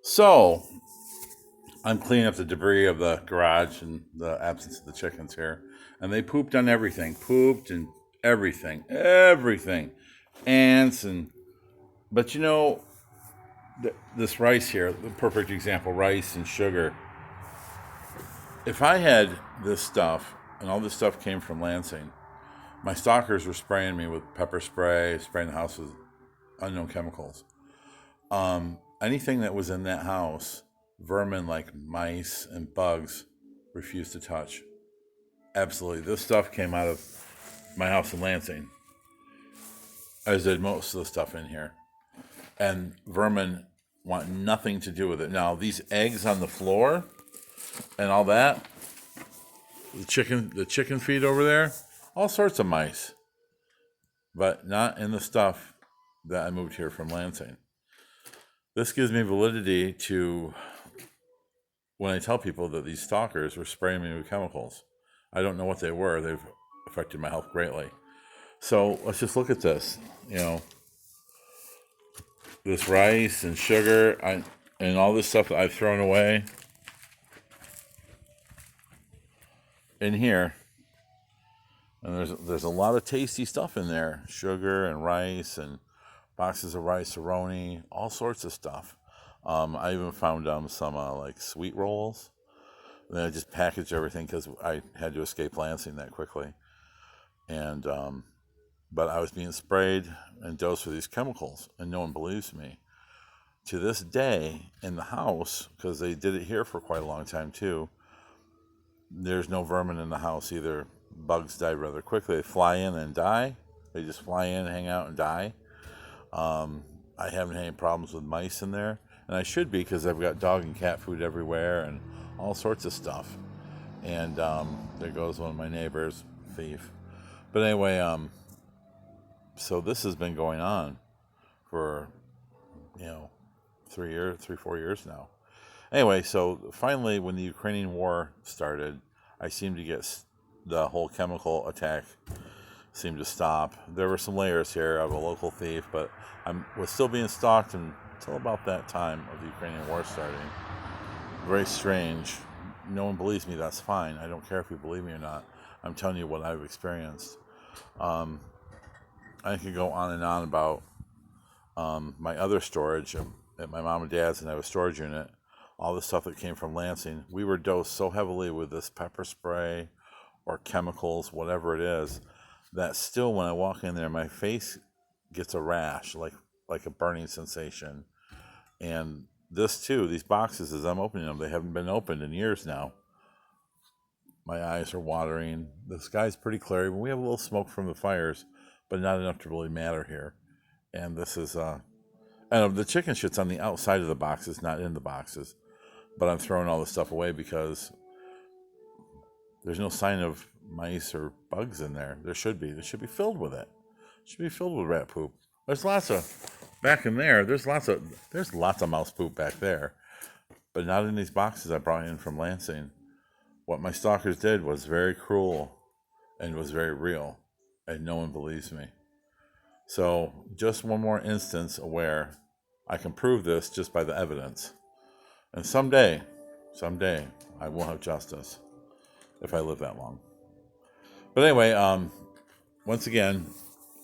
So I'm cleaning up the debris of the garage and the absence of the chickens here, and they pooped on everything. Pooped and everything, ants and. But this rice here, the perfect example, rice and sugar. If I had this stuff, and all this stuff came from Lansing, my stalkers were spraying me with pepper spray, spraying the house with unknown chemicals. Anything that was in that house, vermin like mice and bugs, refused to touch. Absolutely. This stuff came out of my house in Lansing, as did most of the stuff in here. And vermin want nothing to do with it. Now, these eggs on the floor and all that, the chicken feed over there, all sorts of mice, but not in the stuff that I moved here from Lansing. This gives me validity to when I tell people that these stalkers were spraying me with chemicals. I don't know what they were. They've affected my health greatly. So let's just look at this. This rice and sugar and all this stuff that I've thrown away in here. And there's a lot of tasty stuff in there. Sugar and rice and boxes of rice-a-roni, all sorts of stuff. I even found some like sweet rolls. And then I just packaged everything because I had to escape Lansing that quickly. And but I was being sprayed and dosed with these chemicals, and no one believes me. To this day, in the house, because they did it here for quite a long time too, there's no vermin in the house either. Bugs die rather quickly. They fly in and die. They just fly in, hang out, and die. I haven't had any problems with mice in there, and I should be because I've got dog and cat food everywhere and all sorts of stuff. And there goes one of my neighbors, thief. But anyway, so this has been going on for 4 years now. Anyway, so finally, when the Ukrainian war started, I seemed to get the whole chemical attack seemed to stop. There were some layers here of a local thief, but I was still being stalked until about that time of the Ukrainian war starting. Very strange. No one believes me. That's fine. I don't care if you believe me or not. I'm telling you what I've experienced. I could go on and on about my other storage at my mom and dad's, and I have a storage unit. All the stuff that came from Lansing, we were dosed so heavily with this pepper spray or chemicals, whatever it is, that still when I walk in there, my face gets a rash, like a burning sensation. And this too, these boxes, as I'm opening them, they haven't been opened in years now. My eyes are watering. The sky's pretty clear. We have a little smoke from the fires, but not enough to really matter here. And this is, and the chicken shit's on the outside of the boxes, not in the boxes. But I'm throwing all this stuff away because there's no sign of mice or bugs in there. There should be. They should be filled with it. It should be filled with rat poop. There's lots of back in there. There's lots of mouse poop back there, but not in these boxes I brought in from Lansing. What my stalkers did was very cruel and was very real, and no one believes me. So just one more instance where I can prove this just by the evidence. And someday, I will have justice if I live that long. But anyway, once again,